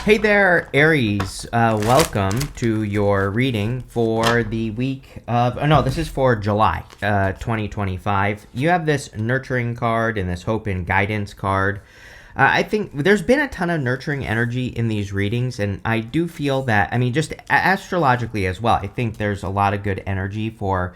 Hey there, Aries. Welcome to your reading for the week of. Oh, no, this is for July 2025. You have this nurturing card and this hope and guidance card. I think there's been a ton of nurturing energy in these readings, and I do feel that, just astrologically as well, I think there's a lot of good energy for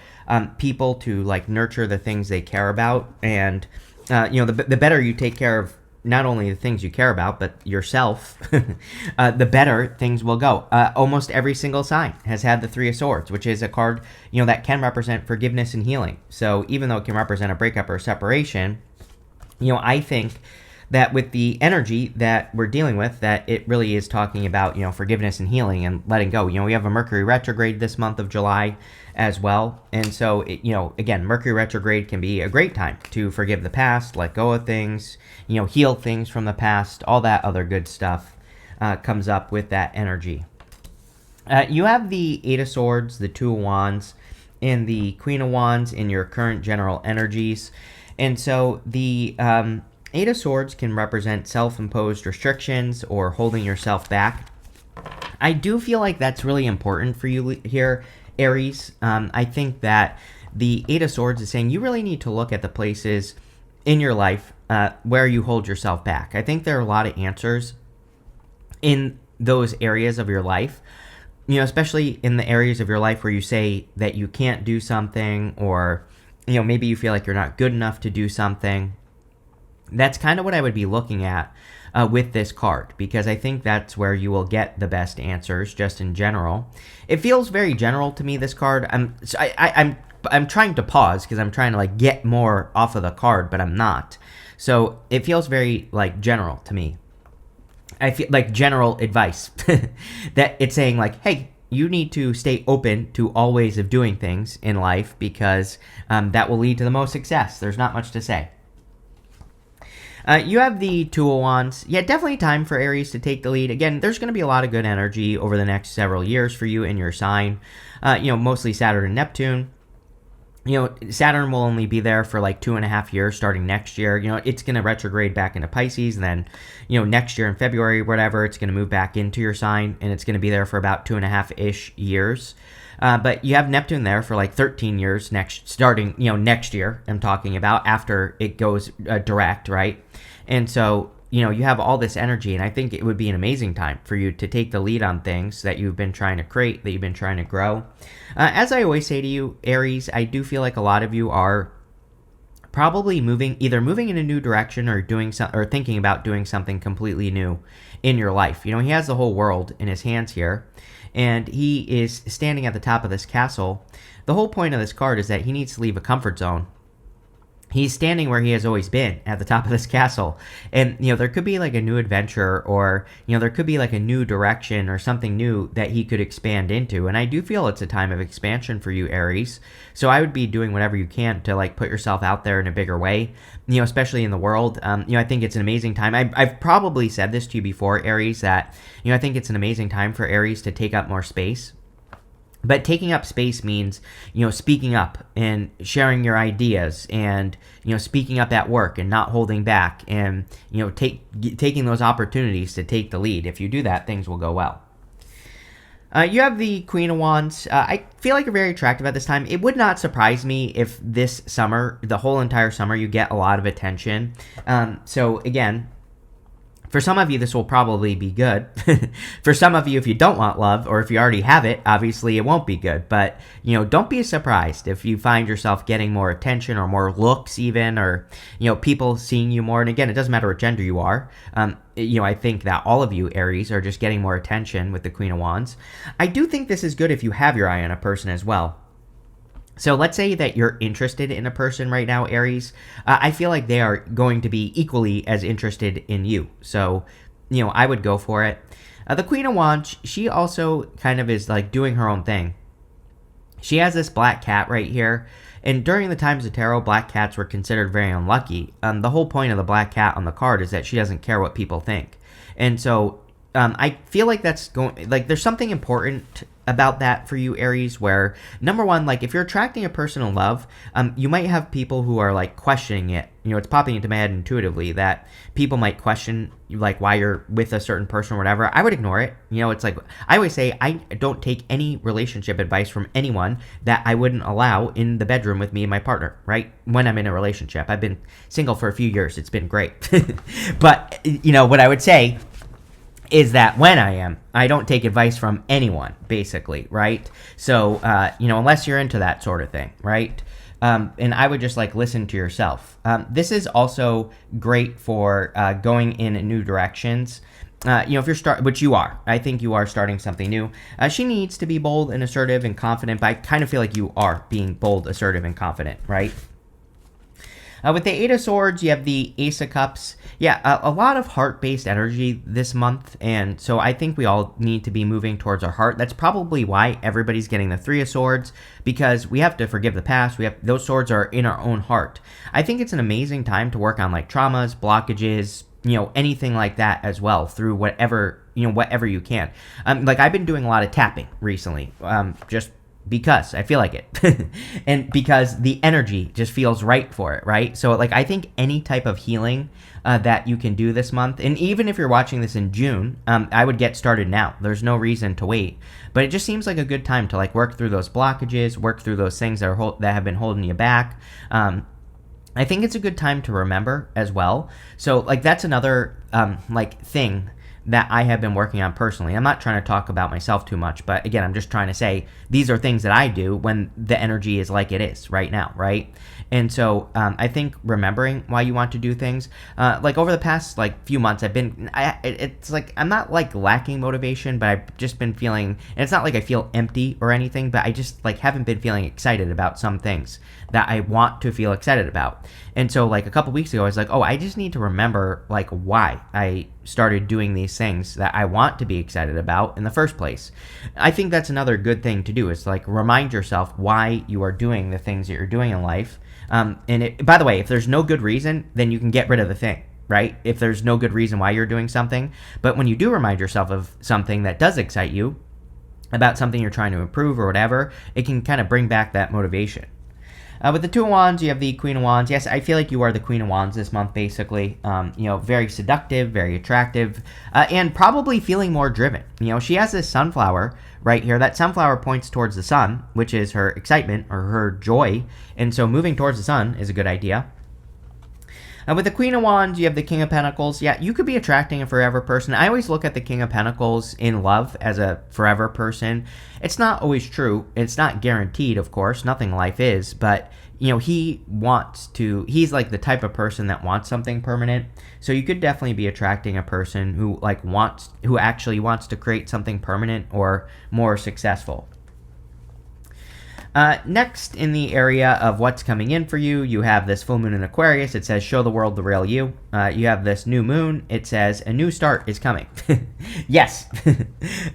people to like nurture the things they care about. And, the better you take care of not only the things you care about, but yourself, the better things will go. Almost every single sign has had the Three of Swords, which is a card, that can represent forgiveness and healing. So even though it can represent a breakup or a separation, I think that with the energy that we're dealing with, that it really is talking about, forgiveness and healing and letting go. We have a Mercury retrograde this month of July as well. And so, again, Mercury retrograde can be a great time to forgive the past, let go of things, heal things from the past, all that other good stuff comes up with that energy. You have the Eight of Swords, the Two of Wands, and the Queen of Wands in your current general energies. And so the Eight of Swords can represent self-imposed restrictions or holding yourself back. I do feel like that's really important for you here, Aries. I think that the Eight of Swords is saying you really need to look at the places in your life where you hold yourself back. I think there are a lot of answers in those areas of your life, especially in the areas of your life where you say that you can't do something, or, maybe you feel like you're not good enough to do something. That's kind of what I would be looking at with this card, because I think that's where you will get the best answers just in general. It feels very general to me, this card. I'm trying to pause because I'm trying to like get more off of the card, but I'm not. So it feels very like general to me. I feel like general advice that it's saying like, hey, you need to stay open to all ways of doing things in life, because that will lead to the most success. There's not much to say. You have the Two of Wands. Yeah, definitely time for Aries to take the lead. Again, there's going to be a lot of good energy over the next several years for you in your sign. Mostly Saturn and Neptune. Saturn will only be there for like 2.5 years starting next year. It's going to retrograde back into Pisces, and then, next year in February, whatever, it's going to move back into your sign, and it's going to be there for about 2.5-ish years. But you have Neptune there for like 13 years starting next year, I'm talking about, after it goes direct, right? And so, you have all this energy, and I think it would be an amazing time for you to take the lead on things that you've been trying to create, that you've been trying to grow. As I always say to you, Aries, I do feel like a lot of you are probably either moving in a new direction or or thinking about doing something completely new in your life. He has the whole world in his hands here, and he is standing at the top of this castle. The whole point of this card is that he needs to leave a comfort zone. He's standing where he has always been, at the top of this castle. And, there could be like a new adventure, or, there could be like a new direction or something new that he could expand into. And I do feel it's a time of expansion for you, Aries. So I would be doing whatever you can to like put yourself out there in a bigger way, especially in the world. I think it's an amazing time. I've probably said this to you before, Aries, that, I think it's an amazing time for Aries to take up more space. But taking up space means, speaking up and sharing your ideas, and, speaking up at work and not holding back, and, taking those opportunities to take the lead. If you do that, things will go well. You have the Queen of Wands. I feel like you're very attractive at this time. It would not surprise me if this summer, the whole entire summer, you get a lot of attention. So again, for some of you, this will probably be good. For some of you, if you don't want love, or if you already have it, obviously it won't be good. But, don't be surprised if you find yourself getting more attention, or more looks even, or, people seeing you more. And again, it doesn't matter what gender you are. I think that all of you, Aries, are just getting more attention with the Queen of Wands. I do think this is good if you have your eye on a person as well. So let's say that you're interested in a person right now, Aries. I feel like they are going to be equally as interested in you. So, I would go for it. The Queen of Wands, she also kind of is like doing her own thing. She has this black cat right here. And during the times of tarot, black cats were considered very unlucky. The whole point of the black cat on the card is that she doesn't care what people think. And so, I feel like that's going, like, there's something important about that for you, Aries, where number one, like, if you're attracting a person in love, you might have people who are like questioning it. It's popping into my head intuitively that people might question like why you're with a certain person or whatever. I would ignore it. It's like, I always say, I don't take any relationship advice from anyone that I wouldn't allow in the bedroom with me and my partner, right? When I'm in a relationship. I've been single for a few years. It's been great. But, what I would say is that when I don't take advice from anyone, basically, right? So, unless you're into that sort of thing, right? And I would just like listen to yourself. This is also great for going in new directions. If you're which you are, I think you are starting something new. She needs to be bold and assertive and confident, but I kind of feel like you are being bold, assertive, and confident, right? With the Eight of Swords, you have the Ace of Cups. Yeah, a lot of heart-based energy this month, and so I think we all need to be moving towards our heart. That's probably why everybody's getting the Three of Swords, because we have to forgive the past. Those swords are in our own heart. I think it's an amazing time to work on like traumas, blockages, anything like that as well through whatever you can. Like I've been doing a lot of tapping recently, just because I feel like it and because the energy just feels right for it, right? So like I think any type of healing that you can do this month, and even if you're watching this in June, I would get started now. There's no reason to wait, but it just seems like a good time to like work through those blockages, work through those things that have been holding you back. I think it's a good time to remember as well. So like that's another thing that I have been working on personally. I'm not trying to talk about myself too much, but again, I'm just trying to say these are things that I do when the energy is like it is right now, right? And so I think remembering why you want to do things, like over the past like few months, it's like I'm not like lacking motivation, but I've just been feeling, and it's not like I feel empty or anything, but I just like haven't been feeling excited about some things that I want to feel excited about. And so like a couple weeks ago, I was like, oh, I just need to remember like why I started doing these things that I want to be excited about in the first place. I think that's another good thing to do is like remind yourself why you are doing the things that you're doing in life. By the way, if there's no good reason, then you can get rid of the thing, right? If there's no good reason why you're doing something. But when you do remind yourself of something that does excite you, about something you're trying to improve or whatever, it can kind of bring back that motivation. With the Two of Wands, you have the Queen of Wands. Yes, I feel like you are the Queen of Wands this month, basically. Very seductive, very attractive, and probably feeling more driven. She has this sunflower right here. That sunflower points towards the sun, which is her excitement or her joy. And so moving towards the sun is a good idea. With the Queen of Wands, you have the King of Pentacles. Yeah, you could be attracting a forever person. I always look at the King of Pentacles in love as a forever person. It's not always true. It's not guaranteed, of course. Nothing in life is. But, he's like the type of person that wants something permanent. So you could definitely be attracting a person who actually wants to create something permanent or more successful. Next, in the area of what's coming in for you, you have this full moon in Aquarius. It says, show the world the real you. You have this new moon. It says, a new start is coming. Yes,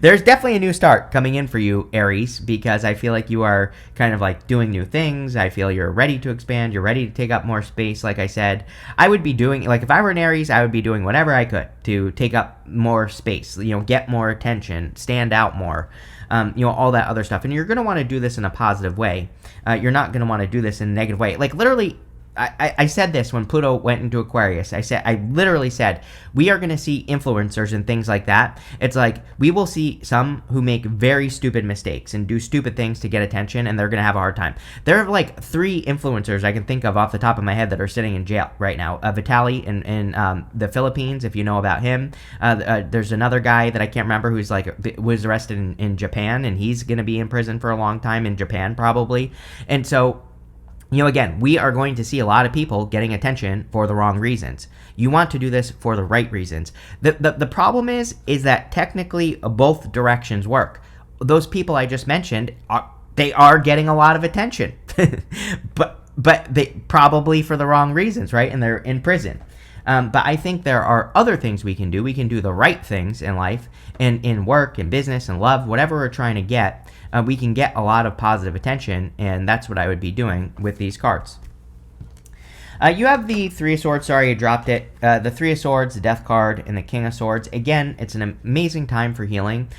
there's definitely a new start coming in for you, Aries, because I feel like you are kind of like doing new things. I feel you're ready to expand. You're ready to take up more space. Like I said, I would be doing, like if I were an Aries, I would be doing whatever I could to take up more space, get more attention, stand out more. All that other stuff. And you're going to want to do this in a positive way. You're not going to want to do this in a negative way. Like literally, I said this when Pluto went into Aquarius. I literally said, we are going to see influencers and things like that. It's like, we will see some who make very stupid mistakes and do stupid things to get attention, and they're going to have a hard time. There are like 3 influencers I can think of off the top of my head that are sitting in jail right now. Vitaly in the Philippines, if you know about him. There's another guy that I can't remember who's was arrested in Japan, and he's going to be in prison for a long time in Japan probably. And so, again, we are going to see a lot of people getting attention for the wrong reasons. You want to do this for the right reasons. The problem is that technically both directions work. Those people I just mentioned, they are getting a lot of attention, but they probably for the wrong reasons, right? And they're in prison. But I think there are other things we can do. We can do the right things in life and in work and business and love, whatever we're trying to get. We can get a lot of positive attention, and that's what I would be doing with these cards. You have the Three of Swords. Sorry, I dropped it. The Three of Swords, the Death card, and the King of Swords. Again, it's an amazing time for healing.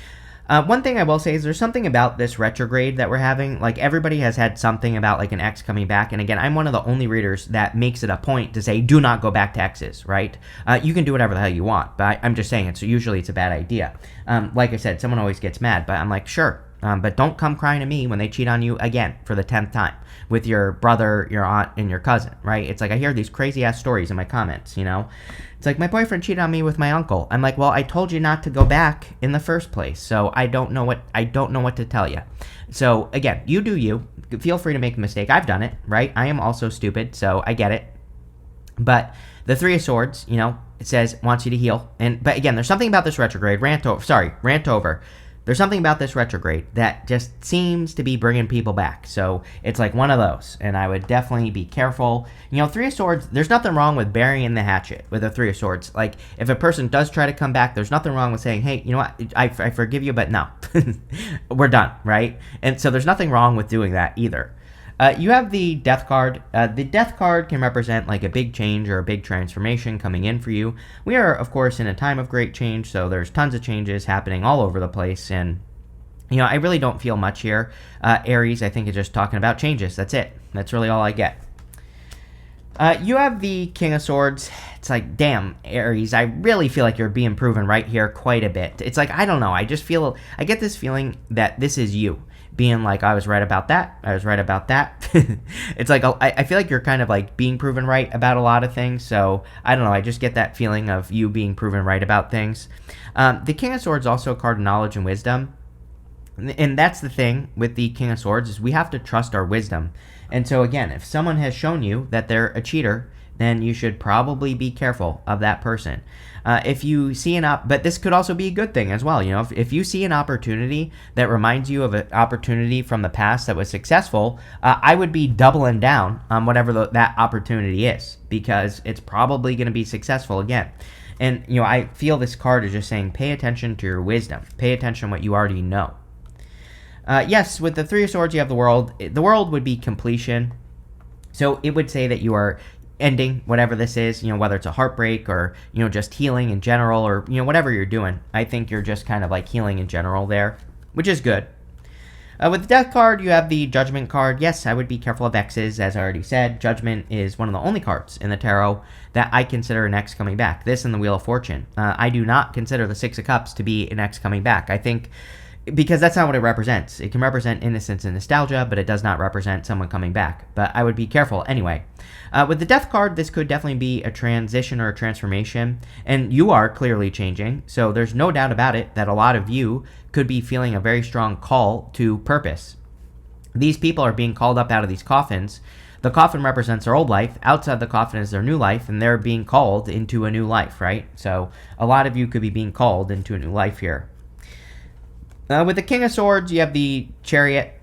One thing I will say is there's something about this retrograde that we're having. Like, everybody has had something about, like, an ex coming back. And again, I'm one of the only readers that makes it a point to say, do not go back to exes, right? You can do whatever the hell you want, but I'm just saying usually it's a bad idea. Like I said, someone always gets mad, but I'm like, sure. But don't come crying to me when they cheat on you again for the 10th time with your brother, your aunt, and your cousin, right? It's like I hear these crazy-ass stories in my comments, you know? It's like, my boyfriend cheated on me with my uncle. I'm like, well, I told you not to go back in the first place, so I don't know what to tell you. So, again, you do you. Feel free to make a mistake. I've done it, right? I am also stupid, so I get it. But the Three of Swords, you know, it says, wants you to heal. But again, there's something about this retrograde. Rant over. There's something about this retrograde that just seems to be bringing people back. So it's like one of those, and I would definitely be careful. You know, Three of Swords, there's nothing wrong with burying the hatchet with a Three of Swords. Like, if a person does try to come back, there's nothing wrong with saying, hey, you know what, I forgive you, but no, we're done, right? And so there's nothing wrong with doing that either. You have the Death card. The Death card can represent like a big change or a big transformation coming in for you. We are, of course, in a time of great change, so there's tons of changes happening all over the place, and you know, I really don't feel much here. Aries, I think, is just talking about changes. That's it. That's really all I get. You have the King of Swords. It's like, damn, Aries, I really feel like you're being proven right here quite a bit. It's like, I don't know. I get this feeling that this is you. Being like, I was right about that. I was right about that. It's like, I feel like you're kind of like being proven right about a lot of things. So I don't know. I just get that feeling of you being proven right about things. The King of Swords is also a card of knowledge and wisdom. And that's the thing with the King of Swords is we have to trust our wisdom. And so again, if someone has shown you that they're a cheater, then you should probably be careful of that person. If you see but this could also be a good thing as well. You know, if you see an opportunity that reminds you of an opportunity from the past that was successful, I would be doubling down on whatever that opportunity is, because it's probably going to be successful again. And, you know, I feel this card is just saying, pay attention to your wisdom. Pay attention to what you already know. Yes, with the Three of Swords, you have the world. The world would be completion. So it would say that you are ending whatever this is, you know, whether it's a heartbreak or, you know, just healing in general, or, you know, whatever you're doing. I think you're just kind of like healing in general there, which is good. With the Death card, you have the Judgment card. Yes, I would be careful of X's, as I already said. Judgment is one of the only cards in the tarot that I consider an X coming back. This and the Wheel of Fortune. I do not consider the Six of Cups to be an X coming back. I think because that's not what it represents. It can represent innocence and nostalgia, but it does not represent someone coming back. But I would be careful anyway. With the Death card, this could definitely be a transition or a transformation, and you are clearly changing, so there's no doubt about it that a lot of you could be feeling a very strong call to purpose. These people are being called up out of these coffins. The coffin represents their old life. Outside the coffin is their new life, and they're being called into a new life, right? So a lot of you could be being called into a new life here. With the King of Swords, you have the Chariot.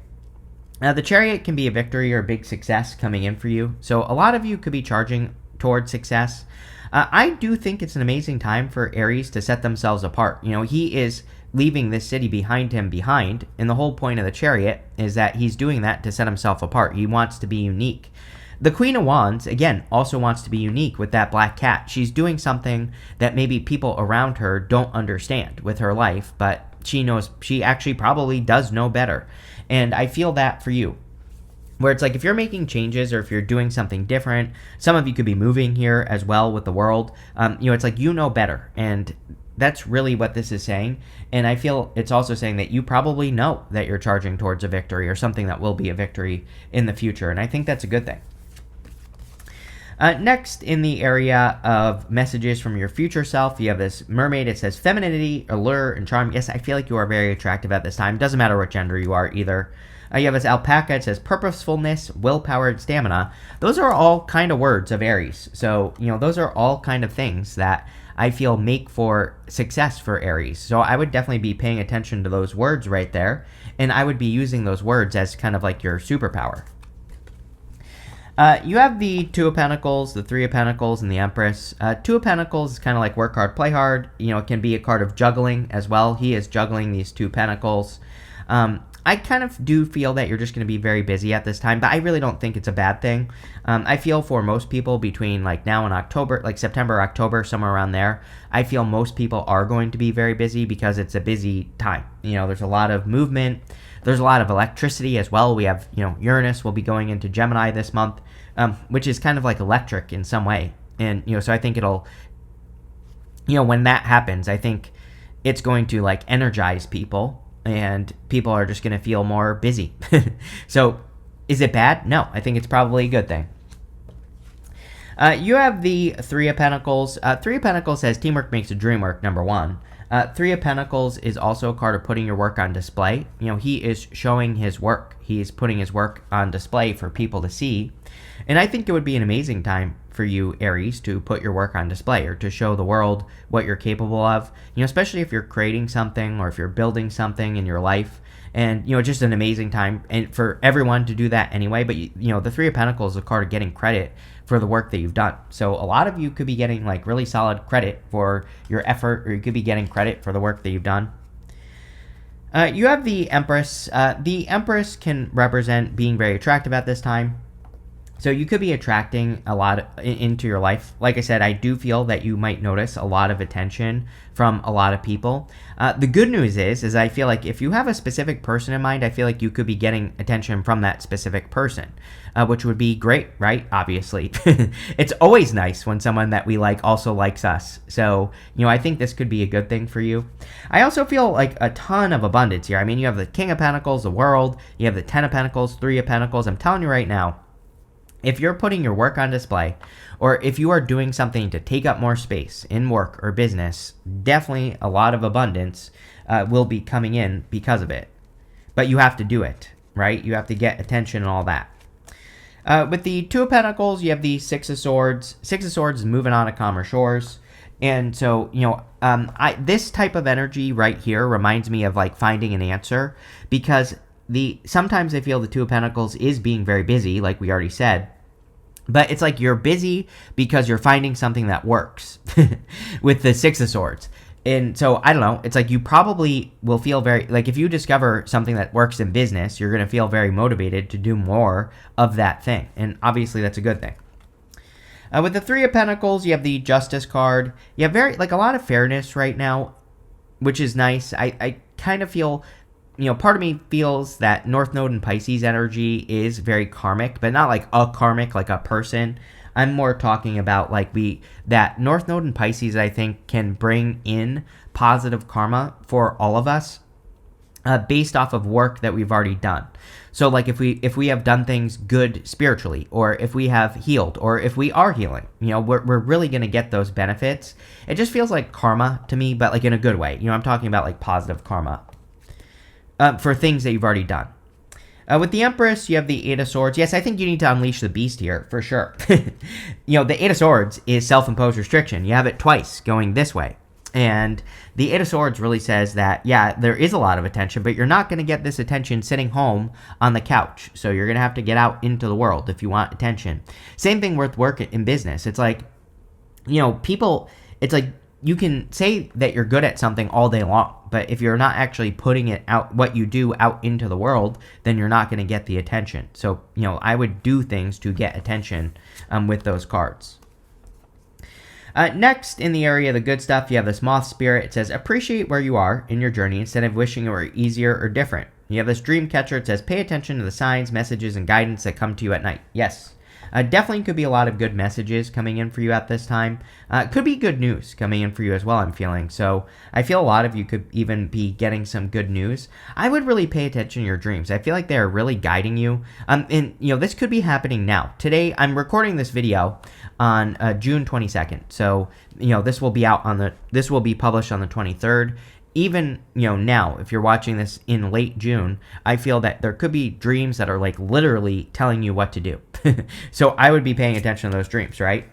The Chariot can be a victory or a big success coming in for you. So a lot of you could be charging towards success. I do think it's an amazing time for Aries to set themselves apart. You know, he is leaving this city behind him and the whole point of the Chariot is that he's doing that to set himself apart. He wants to be unique. The Queen of Wands, again, also wants to be unique with that black cat. She's doing something that maybe people around her don't understand with her life, but she actually probably does know better. And I feel that for you, where it's like if you're making changes or if you're doing something different, some of you could be moving here as well with the world. You know, it's like you know better. And that's really what this is saying. And I feel it's also saying that you probably know that you're charging towards a victory or something that will be a victory in the future. And I think that's a good thing. Next, in the area of messages from your future self, you have this mermaid. It says femininity, allure, and charm. Yes, I feel like you are very attractive at this time. Doesn't matter what gender you are either. You have this alpaca. It says purposefulness, willpower, and stamina. Those are all kind of words of Aries. So, you know, those are all kind of things that I feel make for success for Aries. So I would definitely be paying attention to those words right there. And I would be using those words as kind of like your superpower. You have the Two of Pentacles, the Three of Pentacles, and the Empress. Two of Pentacles is kind of like work hard, play hard. You know, it can be a card of juggling as well. He is juggling these two pentacles. I kind of do feel that you're just going to be very busy at this time, but I really don't think it's a bad thing. I feel for most people between like now and October, like September, October, somewhere around there, I feel most people are going to be very busy because it's a busy time. There's a lot of movement. There's a lot of electricity as well. We have, Uranus will be going into Gemini this month, which is kind of like electric in some way. And, so I think it'll, when that happens, I think it's going to like energize people and people are just going to feel more busy. So is it bad? No, I think it's probably a good thing. You have the Three of Pentacles. Three of Pentacles says teamwork makes the dream work, number one. Three of Pentacles is also a card of putting your work on display. He is showing his work. He's putting his work on display for people to see. And I think it would be an amazing time for you, Aries, to put your work on display or to show the world what you're capable of, especially if you're creating something or if you're building something in your life. And, just an amazing time and for everyone to do that anyway. But, the Three of Pentacles is a card of getting credit for the work that you've done. So a lot of you could be getting like really solid credit for your effort, or you could be getting credit for the work that you've done. You have the Empress. The Empress can represent being very attractive at this time. So you could be attracting a lot into your life. Like I said, I do feel that you might notice a lot of attention from a lot of people. The good news is I feel like if you have a specific person in mind, I feel like you could be getting attention from that specific person, which would be great, right? Obviously. It's always nice when someone that we like also likes us. So, I think this could be a good thing for you. I also feel like a ton of abundance here. I mean, you have the King of Pentacles, the World, you have the Ten of Pentacles, Three of Pentacles. I'm telling you right now, if you're putting your work on display, or if you are doing something to take up more space in work or business, definitely a lot of abundance will be coming in because of it. But you have to do it, right? You have to get attention and all that. With the Two of Pentacles, you have the Six of Swords. Six of Swords is moving on to calmer shores. And so, this type of energy right here reminds me of like finding an answer, because sometimes I feel the Two of Pentacles is being very busy, like we already said. But it's like you're busy because you're finding something that works with the Six of Swords. And so, I don't know, it's like you probably will feel very, like if you discover something that works in business, you're going to feel very motivated to do more of that thing. And obviously that's a good thing. With the Three of Pentacles, you have the Justice card. You have a lot of fairness right now, which is nice. I kind of feel, part of me feels that North Node and Pisces energy is very karmic, but not like a karmic, like a person. I'm more talking about that North Node and Pisces, I think, can bring in positive karma for all of us based off of work that we've already done. So like if we have done things good spiritually, or if we have healed, or if we are healing, we're really going to get those benefits. It just feels like karma to me, but like in a good way. I'm talking about like positive karma. For things that you've already done. With the Empress, you have the Eight of Swords. Yes, I think you need to unleash the beast here, for sure. The Eight of Swords is self-imposed restriction. You have it twice going this way. And the Eight of Swords really says that, yeah, there is a lot of attention, but you're not going to get this attention sitting home on the couch. So you're going to have to get out into the world if you want attention. Same thing with work in business. It's like, people, it's like, you can say that you're good at something all day long, but if you're not actually putting it out, what you do out into the world, then you're not going to get the attention. So, I would do things to get attention with those cards. Next, in the area of the good stuff, you have this Moth Spirit. It says, appreciate where you are in your journey instead of wishing it were easier or different. You have this Dream Catcher. It says, pay attention to the signs, messages, and guidance that come to you at night. Yes. Definitely could be a lot of good messages coming in for you at this time. Could be good news coming in for you as well, I'm feeling. So I feel a lot of you could even be getting some good news. I would really pay attention to your dreams. I feel like they're really guiding you. And, this could be happening now. Today, I'm recording this video on June 22nd. So, this will be published on the 23rd. Even, now, if you're watching this in late June, I feel that there could be dreams that are like literally telling you what to do. So I would be paying attention to those dreams, right?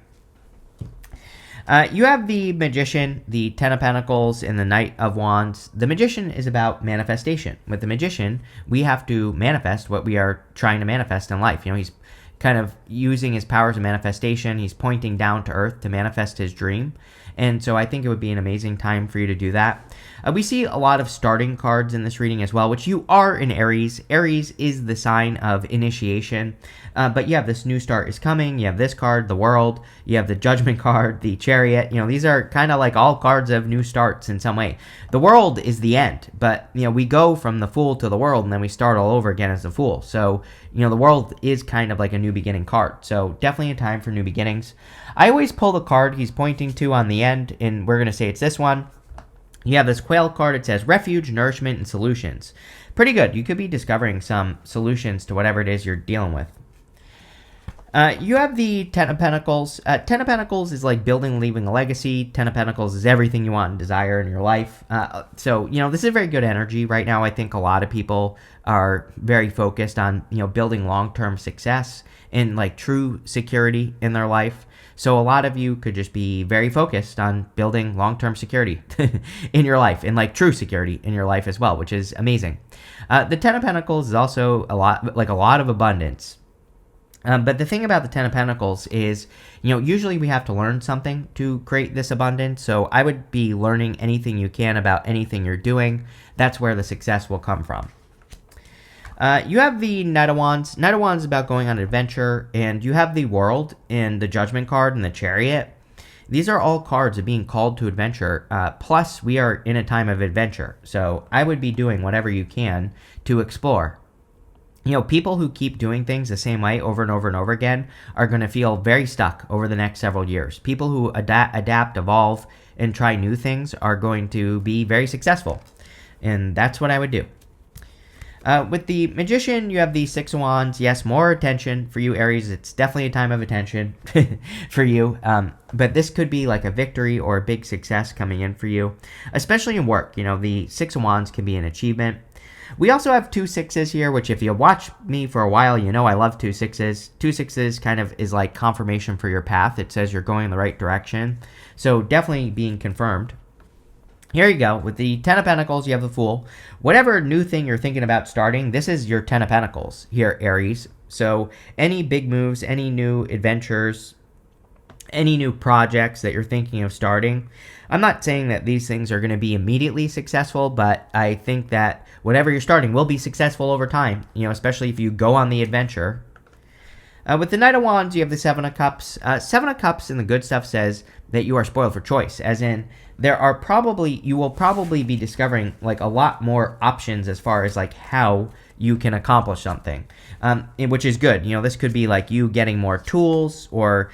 You have the Magician, the Ten of Pentacles, and the Knight of Wands. The Magician is about manifestation. With the Magician, we have to manifest what we are trying to manifest in life. He's kind of using his powers of manifestation. He's pointing down to earth to manifest his dream. And so I think it would be an amazing time for you to do that. We see a lot of starting cards in this reading as well, which you are in Aries. Aries is the sign of initiation, but you have this new start is coming. You have this card, the World. You have the Judgment card, the Chariot. These are kind of like all cards of new starts in some way. The World is the end, but we go from the Fool to the World, and then we start all over again as the Fool. So the World is kind of like a new beginning card. So definitely a time for new beginnings. I always pull the card he's pointing to on the end, and we're going to say it's this one. You have this Quail card. It says Refuge, Nourishment, and Solutions. Pretty good. You could be discovering some solutions to whatever it is you're dealing with. You have the Ten of Pentacles. Ten of Pentacles is like building, leaving a legacy. Ten of Pentacles is everything you want and desire in your life. So this is very good energy right now. I think a lot of people are very focused on, building long-term success and like true security in their life. So a lot of you could just be very focused on building long-term security in your life and like true security in your life as well, which is amazing. The Ten of Pentacles is also a lot of abundance. But the thing about the Ten of Pentacles is, usually we have to learn something to create this abundance. So I would be learning anything you can about anything you're doing. That's where the success will come from. You have the Knight of Wands. Knight of Wands is about going on an adventure, and you have the World and the Judgment card and the Chariot. These are all cards of being called to adventure. Plus, we are in a time of adventure. So I would be doing whatever you can to explore. People who keep doing things the same way over and over and over again are going to feel very stuck over the next several years. People who adapt, evolve, and try new things are going to be very successful. And that's what I would do. With the Magician, you have the Six of Wands. Yes, more attention for you, Aries. It's definitely a time of attention for you. But this could be like a victory or a big success coming in for you, especially in work. The Six of Wands can be an achievement. We also have 2 6s here, which if you watch me for a while, I love 2 6s. 2 6s kind of is like confirmation for your path. It says you're going in the right direction. So definitely being confirmed. Here you go. With the Ten of Pentacles, you have the Fool. Whatever new thing you're thinking about starting, this is your Ten of Pentacles here, Aries. So any big moves, any new adventures, any new projects that you're thinking of starting. I'm not saying that these things are going to be immediately successful, but I think that whatever you're starting will be successful over time, especially if you go on the adventure. With the Knight of Wands, you have the Seven of Cups. Seven of Cups in the good stuff says that you are spoiled for choice, as in you will probably be discovering like a lot more options as far as like how you can accomplish something, which is good. This could be like you getting more tools or,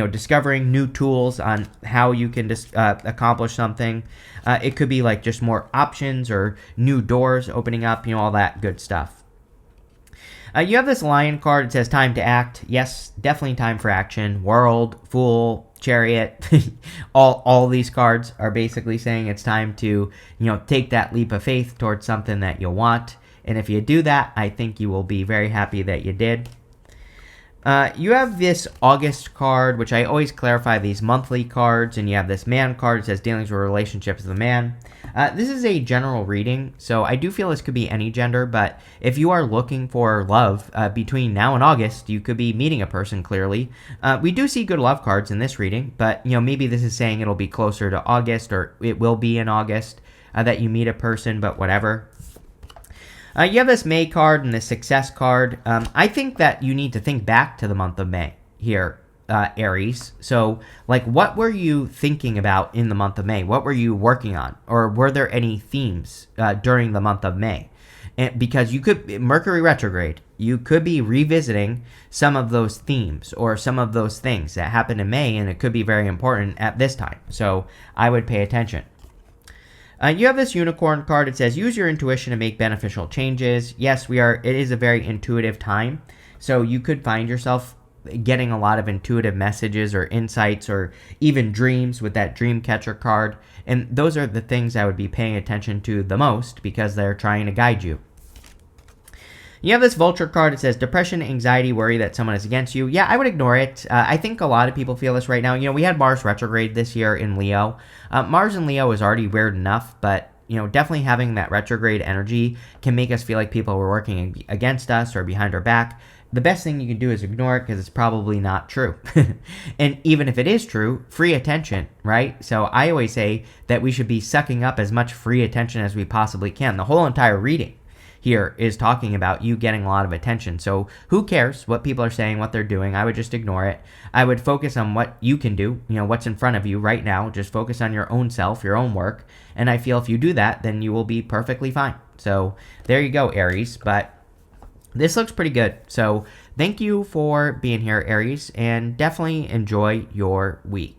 discovering new tools on how you can accomplish something. It could be like just more options or new doors opening up, all that good stuff. You have this Lion card. It says time to act. Yes, definitely time for action. World, Fool, Chariot. all these cards are basically saying it's time to, take that leap of faith towards something that you want. And if you do that, I think you will be very happy that you did. You have this August card, which I always clarify these monthly cards, and you have this Man card. It says dealings with relationships with a man. This is a general reading, so I do feel this could be any gender, but if you are looking for love between now and August, you could be meeting a person clearly. We do see good love cards in this reading, but maybe this is saying it'll be closer to August, or it will be in August that you meet a person, but whatever. You have this May card and this Success card. I think that you need to think back to the month of May here, Aries. So, like, what were you thinking about in the month of May? What were you working on? Or were there any themes during the month of May? Because Mercury retrograde, you could be revisiting some of those themes or some of those things that happened in May, and it could be very important at this time. So, I would pay attention. You have this Unicorn card. It says, use your intuition to make beneficial changes. Yes, it is a very intuitive time. So you could find yourself getting a lot of intuitive messages or insights or even dreams with that Dream Catcher card. And those are the things I would be paying attention to the most because they're trying to guide you. You have this Vulture card. It says depression, anxiety, worry that someone is against you. Yeah, I would ignore it. I think a lot of people feel this right now. We had Mars retrograde this year in Leo. Mars in Leo is already weird enough, but definitely having that retrograde energy can make us feel like people were working against us or behind our back. the best thing you can do is ignore it because it's probably not true. And even if it is true, free attention, right? So I always say that we should be sucking up as much free attention as we possibly can. The whole entire reading here is talking about you getting a lot of attention. So who cares what people are saying, what they're doing? I would just ignore it. I would focus on what you can do, what's in front of you right now. Just focus on your own self, your own work. And I feel if you do that, then you will be perfectly fine. So there you go, Aries. But this looks pretty good. So thank you for being here, Aries, and definitely enjoy your week.